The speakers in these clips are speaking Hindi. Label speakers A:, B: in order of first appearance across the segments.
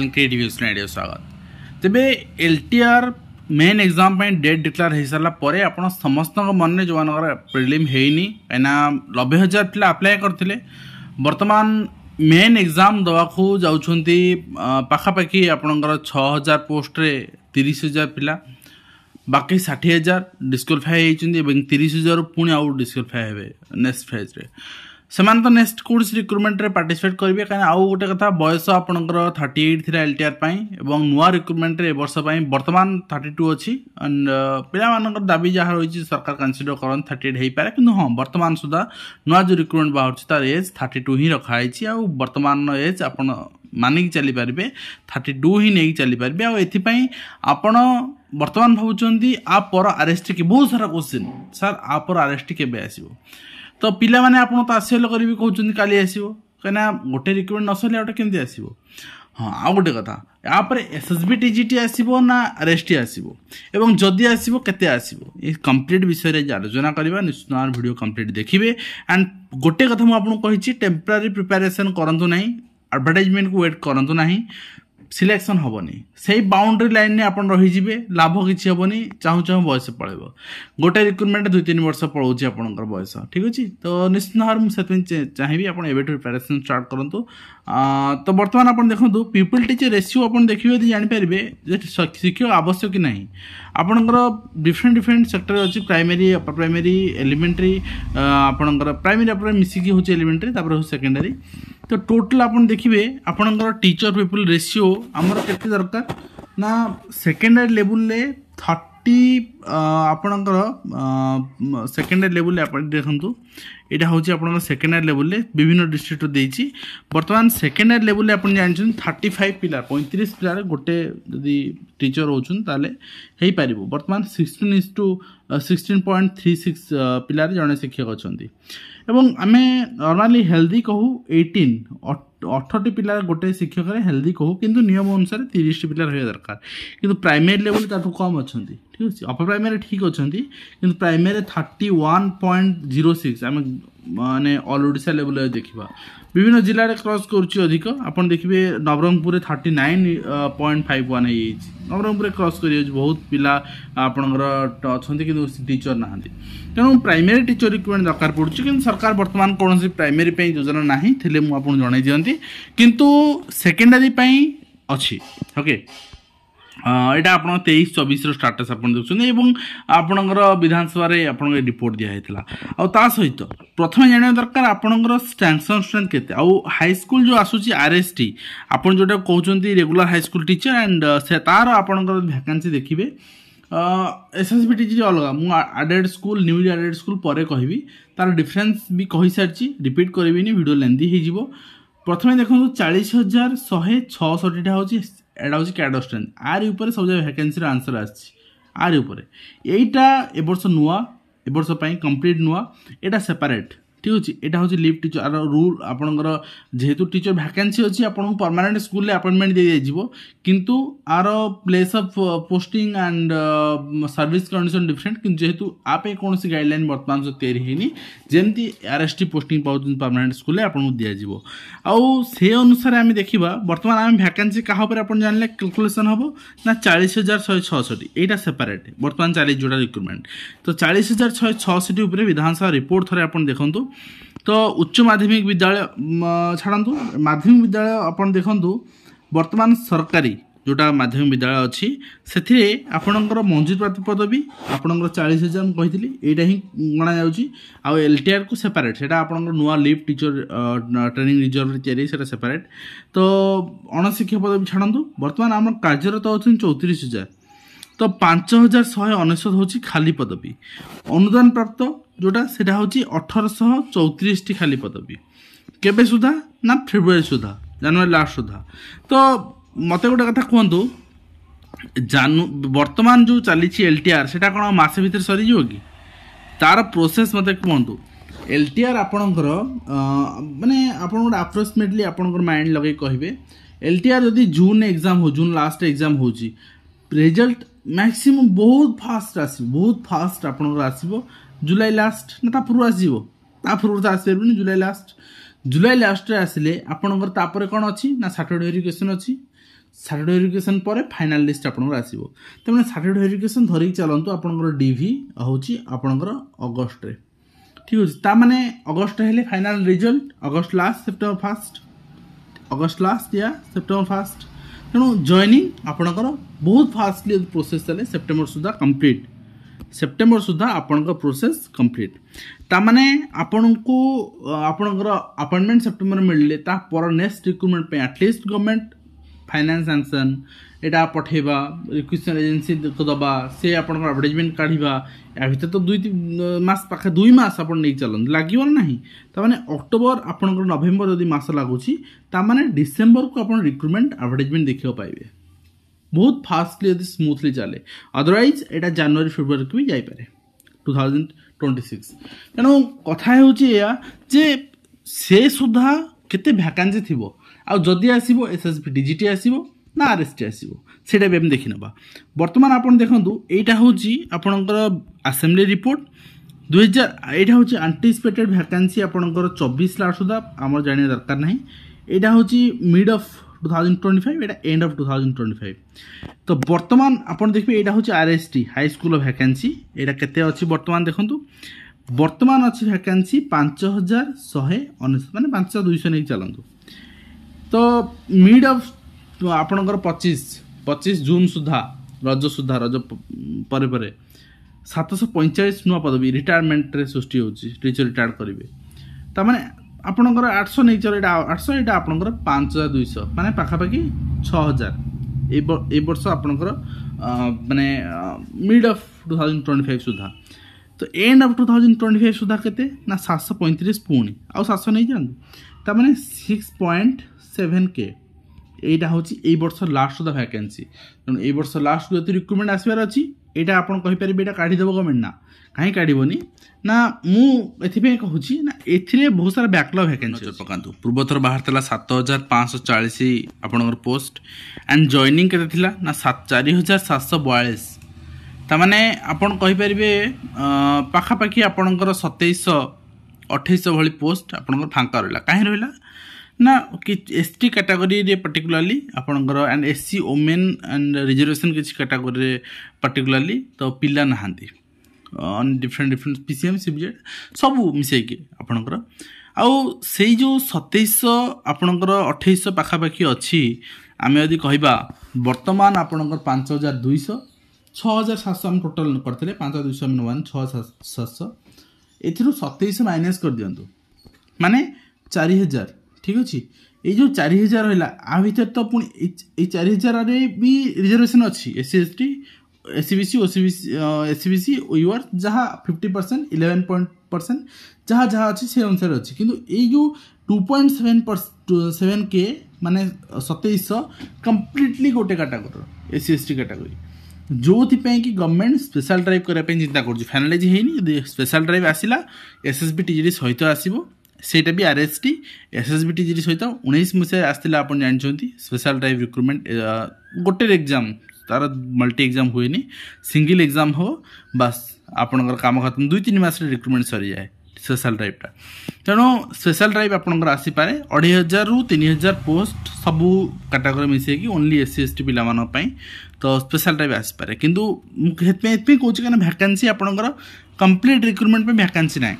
A: क्रिएटिव स्वागत तेबे LTR main exam date declare हो सारा पर आप समस्त मन जो प्रिलिम होनी कहीं 90,000 पिला अप्लाई करते बर्तमान मेन एग्जाम दवाक जाऊँगी पाखापाखि आपणकर 6,000 पोस्ट रे 30,000 पिला बाकी 60,000 डिस्क्वालिफाई होती 30,000 पुणी आउ डिस्क्वालिफाई हे नेक्स्ट फेज रे सेमान तो नेक्स्ट कोर्स रिक्रुटमेंट रे पार्टिसिपेट करेंगे कहीं आउ गोटे कथा बयस आपणकर 38 थी एलटीआर एवं नुआ रिक्रुटमेंट रे वर्ष बर्तमान 32 अच्छी एंड पिला दाबी जहाँ रही सरकार कंसीडर कर 38 हो पाए कि हाँ बर्तमान सुधा नुआ जो रिक्रुटमेंट बाहर तार एज 32 ही रखाई आ बर्तमान एज आप मानिक चली पारे 32 ही नहीं चली पारे आपण बर्तमान भावुंट आपर आरएसटी के बहुत सारा क्वेश्चन सर आपर आरएसटी केबे आसीबो तो पिला माने आपण तो आसील करी कहते काली आसो कहीं गोटे रिक्रुटमेंट नसले आउटे केमती आसो हाँ आउ गोटे कथा यापर एसएसबी टीजीटी आसो ना आरएसटी आसो एवं जदि आसो केते आसो ये कंप्लीट विषय में आलोचना करवा निश्चित वीडियो कंप्लीट देखिए एंड गोटे कथा मुझे कही टेम्परारी प्रिपेरेसन करूँ ना एडवर्टाइजमेंट को वेट करूँ ना सिलेक्शन हेनी से बाउंड्री लाइन में आप रहीजे लाभ किसी हेनी चाहू चाहू बयस पड़ेब गोटे रिक्रुटमेंट 2-3 वर्ष पड़ोची आपंकर बयस ठीक अच्छे तो निश्चित भाव मुझे चाहिए आप प्रिपेरेसन स्टार्ट करूँ तो बर्तमान आप देखो पीपल टीचर रेशियो आप देखिए जानीपारे शिक्षक आवश्यक कि ना आपणकर डिफरेंट सेक्टर अच्छी प्राइमरी अपर प्राइमरी एलिमेंटरी आपणकर प्राइमरी अपर मिसिकी हूँ एलिमेंटरी तापर सेकेंडरी तो टोटल आप देखिए आपणकर टीचर पीपल रेशियो आमर केते दरकार ना सेकेंडरी लेवल 30 आपणकर सेकेंडरी लेवल आप देखु यहाँ हूँ आप सेकेंडरी लेवल विभिन्न डिस्ट्रिक्ट देती बर्तमान सेकेंडरी लेवल आप जानते 35 पिला 35 पिलार गोटे जदि टीचर होते हो पार बर्तमान 16:36 पिलार जड़े शिक्षक अच्छा एवं आम नॉर्मली हेल्दी कहू 18 पिला गोटे शिक्षक हेल्दी कहू किंतु नियम अनुसार 30 पिला रहा दरकार किंतु प्राइमरी लेवल ताठू कम अच्छा ठीक अच्छे अपर प्राइमरी ठीक अच्छा कि प्राइमरी 31.06 आम माने ऑल ओडिशा लेवल देखा विभिन्न जिले में क्रॉस अधिक आप देखिए नवरंगपुर 39.51 नवरंगपुर क्रॉस कर बहुत पिला आपणकर अच्छा कि टीचर ना तेणु प्राइमरी टीचर रिक्रुटमेंट दरकार पड़ुछि कि सरकार वर्तमान कौन प्राइमरी योजना ना थे मुझे जन दिखती किंतु सेकेंडरी अच्छी ओके यहाँ आप 23-24 स्टाटस आप देखते आपणकर विधानसभा आप रिपोर्ट दिखाई आ सहित प्रथम जाना दरकार आपणकर सैंक्शन स्ट्रेंथ केते आउ हाई स्कूल जो आसूची आरएसटी आपन जोटा कहते regular high school teacher and से तार आपणकर वैकेंसी देखिए एसएसबी टीजी अलग मु aided school newly aided school पर कहि तार डिफरेंस भी कही सारी रिपीट करी वीडियो लेंदी हो प्रथम देखो 40,166 हूँ एटा हूँ कैडर स्ट्रेंथ आर ऊपर सब वैकेंसी आंसर आईटा एवर्ष नुआ एवर्ष कंप्लीट नुआ एटा सेपरेट ठीक अच्छे यहाँ हूँ लिव टीचर आर रूल आपणकर जेहेतु टीचर वैकेंसी अच्छी आपको परमानेंट स्कूल अपॉइंटमेंट दी जाइए किंतु are place of posting and service condition different कि जेहेतु आप कौन गाइडलाइन बर्तमान जो तैयारी जमती आरएसटी पोस्टिंग पाँच परमानेंट स्कूल आपको दिज्व आउ से अनुसार आम देखा बर्तमान आम वैकेंसी क्या जानले कैलकुलेसन हम ना 40,166 यहाँ सेपरेट बर्तमान चली जोटा रिक्रुटमेंट तो 40,166 विधानसभा रिपोर्ट थे आप देखु तो उच्च माध्यमिक विद्यालय छाड़ू माध्यमिक विद्यालय अपन देखु वर्तमान सरकारी जोटा माध्यमिक विद्यालय अच्छी से आपणकर मंजूर प्राप्त पदवी आपणकर 40,000 कही यहाँ ही गणा जाऊँ एलटीआर को सेपरेट से नुआ लिव टीचर ट्रेनिंग रिजर्व तैयारी सेपरेट तो अणशिक्षक पदवी छाड़ू बर्तमान आम कार्यरत अच्छे 34,000 तो 5,199 हूँ खाली पदवी अनुदान प्राप्त जोटा से हूँ 1,834 खाली पदवी केबे सुधा ना फेब्रुआरी सुधा जनवरी लास्ट सुधा तो मत गोटे कथा कहतु वर्तमान जो चली एलटीआर से कौन मसे भर सरीज कि तार प्रोसेस मत कहतु एलटीआर आपणकर माने आपण गोटे अप्रोक्सीमेटली आपणकर माइंड लगे कहे एलटीआर जदि जून एग्जाम हो जून लास्ट एग्जाम हो रिजल्ट मैक्सिमम बहुत फास्ट आसो बहुत फास्ट आपणकर आसो जुलाई लास्ट ना पूर्व आसो तो आसपारे जुलाई लास्ट आसिले आपणकर तापर कौन अच्छी ना सैटरडे वेरिफिकेशन अच्छी सैटरडे वेरिफिकेशन पर फाइनल लिस्ट आपणकर आसो तेज सैटरडे वेरिफिकेशन धरिक चलतु आपणकर डीवी हूँ आपणकर अगस्ट रे ठीक अच्छे ताने अगस्ट हेले final result August last September fast August last या सेप्टेम्बर फास्ट तेणु जॉइनिंग आपणकर बहुत फास्टली प्रोसेस चले सेप्टेम्बर सुधा कंप्लीट सेप्टेम्बर सुधा आपणकर प्रोसेस कंप्लीट ताने आपण को आपणकर अपॉइंटमेंट सेप्टेम्बर मिलले ता पर नेक्स्ट रिक्रूटमेंट पे एटलिस्ट गवर्नमेंट फाइनेंस सैंक्शन एटा पठेबा रिक्वेशन एजेंसी को दबा से आपणकर एडवर्टाइजमेंट काढ़ा या भीतर तो 2 मास पाखे 2 मास आपण नहीं चलन लागिवर नाही ताने अक्टोबर आपणकर नवेम्बर यदि मास लागुची ताने डिसेंबर को आपण रिक्रूटमेंट एडवर्टाइजमेंट देखियो पाइबे बहुत फास्टली यदि स्मूथली चले अदरवाइज एटा जनवरी फेब्रुआरी को भी जाई पारे 2026 तेणु कथा होची या जे से सुधा केते वैकेंसी थिबो आ जदि आसीबो एसएसबी डीजीटी आसीबो ना आरएसटी आसीबो सेटा भी हम देखि नबा वर्तमान आपण देखंतु एटा होची आपणकर असेंबली रिपोर्ट 2000 एटा होची एंटिसिपेटेड वैकेंसी आपणकर 24 लाख सुधा हमर जानिया दरकार नाही एटा होची mid of 2025 Etah end of 2025 तो वर्तमान आपण देखबे एटा होची आरएसटी हाई स्कूल वैकेंसी एटा केते अछि वर्तमान देखंतु वर्तमान अछि वैकेंसी 5119 माने 5200 नै चलंतु तो मिड ऑफ आपणकर 25 जून सुधा रज परे परे 745 नुआ पदवी रिटायरमेंट रे सृष्टि होची टीचर रिटायर करिवे तामाने आपणकर 800 नै चले 800 एटा आपणकर 5200 माने पाखापाखी 6000 ए वर्ष आपणकर माने मिड ऑफ 2025 सुधा तो एंड ऑफ 2025 सुधा केते ना 735 पुणी आ 700 नै जान तामाने 6.7 के एटा होची ए वर्ष लास्ट सुधा वैकेंसी तेणु ए वर्ष लास्ट जो रिक्रूटमेंट आसबार अच्छी एटा आपण कहि परिबे एटा काढी देबो गवर्नमेंट ना काहे काढिबोनी ना मु एथिबे कहूची ना एथिरे बहुत सारा बैकलॉग वैकेंसी पकांतु पूर्वथर बाहर तला 7540 आपनकर पोस्ट एंड जॉइनिंग केते थिला ना 4742 तामाने आपण कहि परिबे पाखा पाखी आपनकर 2700 2800 भली पोस्ट आपनकर फांका रहला काहे रहला ना कि एसटी कैटेगरी रे पर्टिकुलरली आपनकर and SC women and reservation किछि कैटेगरी रे पर्टिकुलरली तो पिला नहांती ऑन डिफरेंट पीसीएम सब्जेक्ट सब मिसे के आपनकर आउ सेई जो 2700 आपनकर 2800 पाखा पाखी अछि आमे यदि कहिबा वर्तमान आपनकर 5200 6700 हम टोटल करथिले 5200 नवन 6700 एथिरु 2700 माइनस कर दियंतु माने 4000 ठीक अच्छे ये जो 4000 रहा आ भर तो पुणी 4000 रे भी रिजर्वेशन अच्छी SC ST SCBC OCBC SCBC UR जहाँ 50% 11% जहाँ जहाँ अच्छी से अनुसार अच्छी किंतु ये जो 2.7 के माने 2700 कंप्लीटली गोटे कैटेगरी एससी एसटी कैटेगरी जो कि गवर्नमेंट स्पेशल ड्राइव करने चिंता कर फाइनालाइज होनी स्पेशल ड्राइव आसला एसएसबी टीजीडी सहित आसो सेटा भी आरएसटी एसएसबी टीजीडी सहित 19 मसीह आसला आप जानते स्पेशल ड्राइव रिक्रूटमेंट गोटे एग्जाम तार मल्टी एग्जाम हुए सिंगल एग्जाम हो बस आपणकर काम खत्म 2-3 मास रिक्रूटमेंट सरी जाए स्पेशल ड्राइवटा तेणु स्पेशल ड्राइव आपणकर आसीपे 2500 ରୁ 3000 पोस्ट सबू कैटेगरी मिसेकी ओनली एससी एसटी पिला तो स्पेशल ड्राइव आसीपे किंतु कौन वैकेंसी आपणकर कंप्लीट रिक्रूटमेंट पे वैकेंसी ना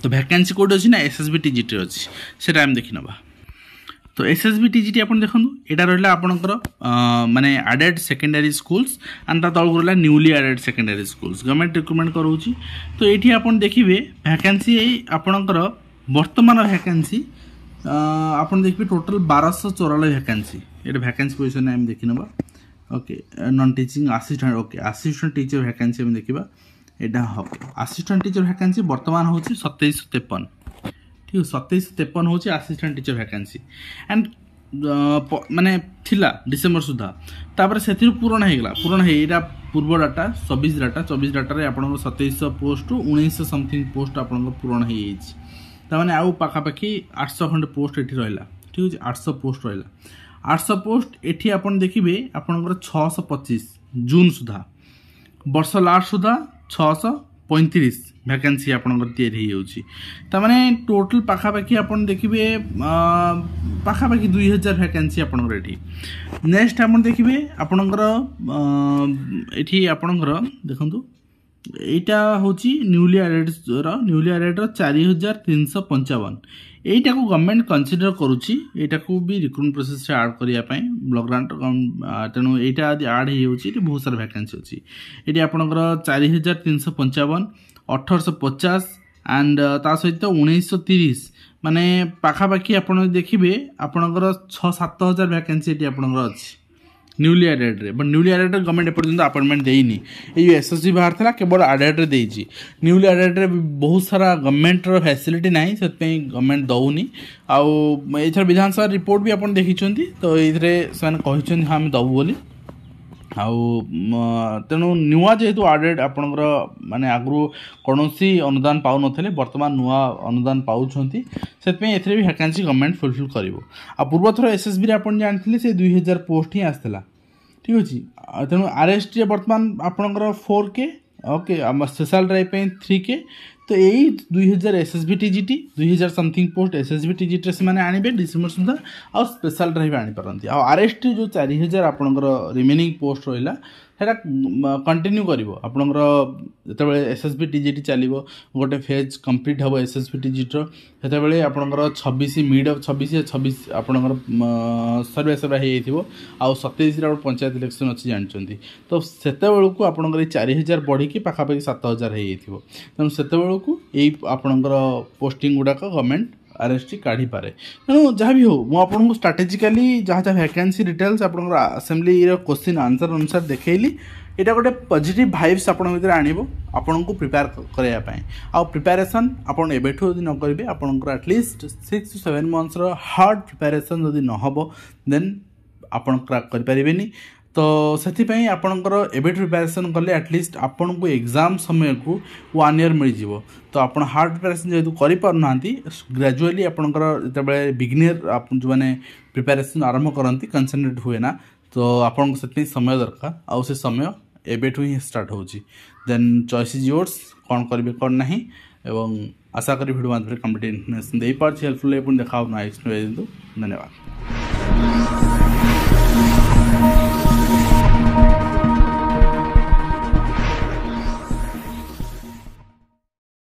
A: तो वैकेंसी कोड अच्छी ना एसएसबी टीजीटी अच्छी से देखी नवा तो एसएसबी टीजीटी आप देखो यहाँ रहा आपंकर माने एडेड सेकेंडरी स्कूल्स एंड तौक रहा newly aided secondary schools government recruitment करोची तो ये आप देखिए वैकेंसी आपणकर वर्तमान वैकेंसी आप देखिए टोटल 1294 वैकेंसी ये वैकेंसी पोजिशन आम देखी नवा okay non teaching assistant okay assistant teacher vacancy आम देखा एटा ओके असिस्टेंट टीचर वैकेंसी वर्तमान हूँ 2753 ठीक 2753 हूँ असिस्टेंट टीचर वैकेंसी एंड माने थिला डिसेंबर सुधा तापर से पूरण हो गला पूरण है पूर्व डाटा 24 डाटा आप 2700 पोस्ट 1900 समथिंग पोस्ट आप पूरण हो ताने आउ पाखापाखि 800 खंड पोस्ट ये रहा ठीक अच्छे 800 पोस्ट रहा 800 पोस्ट ये आप देखिए आपंकर 625 जून सुधा वर्ष लास्ट सुधा 635 वैकेंसी आपंकर तैयारी टोटल पाखापाखि आप देखिए पाखापाखि 2000 वैकेंसी आपंकर ये नेक्स्ट आप देखिए आपंकर ये आपंकर देखु यहाँ हूँ न्यूली एडेड 4355 यहीटा को गवर्नमेंट कंसीडर करुच्ची यहाँ को भी रिक्रुटमेंट प्रोसेस से आड करने ब्लॉक ग्रांट तेणु यहाँ आड हो बहुत सारा वैकेंसी अच्छी ये आपंकर 4355 1850 एंड ता सहित 1930 माने पाखापाखि आप देखिए आपंकर 6-7 वैकेंसी ये आपंकर अच्छी न्यूली एडेड रे बट न्यूली एडेड गवर्नमेंट एपर्यंत अपॉइंटमेंट देनी ये एसएससी बाहर था केवल एडेड रे देजी न्यूली एडेड रे बहुत सारा गवर्नमेंट रो फैसिलिटी नहीं से गवर्नमेंट दौनी आउ एथर विधानसभा रिपोर्ट भी आपन देखिछंती तो इथरे समान कहिछन हम दबु बोली आउ तेणु नुआ जेहेतु आडेड आपणकर माने आगु कौन अनुदान पाऊ नथिले वर्तमान नुआ अनुदान पाउछंती सेतपे एथरे भी वैकेंसी गवर्नमेंट फुलफिल करिवो आ पूर्व थर एसएसबी रे आपन जानथिले से 2000 पोस्ट ही आस्थिला ठीक अछि तेणु आरएसटी वर्तमान आपणकर 4K ओके स्पेशल ड्राइव पे 3K तो यही 2000 SSB TGT 2000 something post SSB TGT से माने आनिबे डिसेंबर सुधा आ स्पेशल ड्राइव आनी पारंती आ आरएसटी जो 4000 आपणकर रिमेनिंग पोस्ट रहिला सेटा कंटिन्यू करिवो आपणकर जेतेबेले एसएसबी टीजीटी चलिवो गोटे फेज कंप्लीट हबो एसएसबी टीजीटी रो सेतेबेले आपणकर 26 मिड ऑफ 26 आपणकर सर्वे सर्वे हे थिवो आ 27 रे पंचायत इलेक्शन अछि जानचंती तो सेतेबेल को आपणकर 4000 बढ़ी की पाखापाखि 7000 हे थिवो तनु सेतेबेल को एई आपणकर पोस्टिंग गुडा का गवर्नमेंट आरएसटी काढ़ी पारे तेणु जहाँ भी हो मुझे स्ट्राटेजिकली जहाँ जहाँ वैकेंसी डिटेल्स आप असेंबली क्वेश्चन आंसर अनुसार देखली यहाँ गोटे पॉजिटिव वाइब्स आपण भीतर आनिबो आपन को प्रिपेयर करने आ प्रिपेरेसन आपन एबेठु यदि न करेंगे आपनकर एटलिस्ट 6 to 7 मंथ्स रो हार्ड प्रिपेरेसन यदि न हबो देन आपन क्रैक कर पारिबेनी तो से आपणकर एबे प्रिपेरेसन कले एटलिस्ट आपन को एग्जाम समय को 1 year मिल जिवो तो आप हार्ड प्रिपेरेसन जेहेतु करना ग्रेजुअली आपणकर जो बिगिनियर आप जो मैंने प्रिपेरेसन आरंभ करती कंसंट्रेट हुए ना तो आपन से समय दरकार आउ से समय एबेठु ही स्टार्ट होची देन चॉइस इज योर्स कौन करेंगे कौन नहीं एवं आशा करी वीडियो माध्यम कंप्लीट इन्फॉर्मेशन दे पार्छ हेल्पफुल देखा नेक्स्ट धन्यवाद।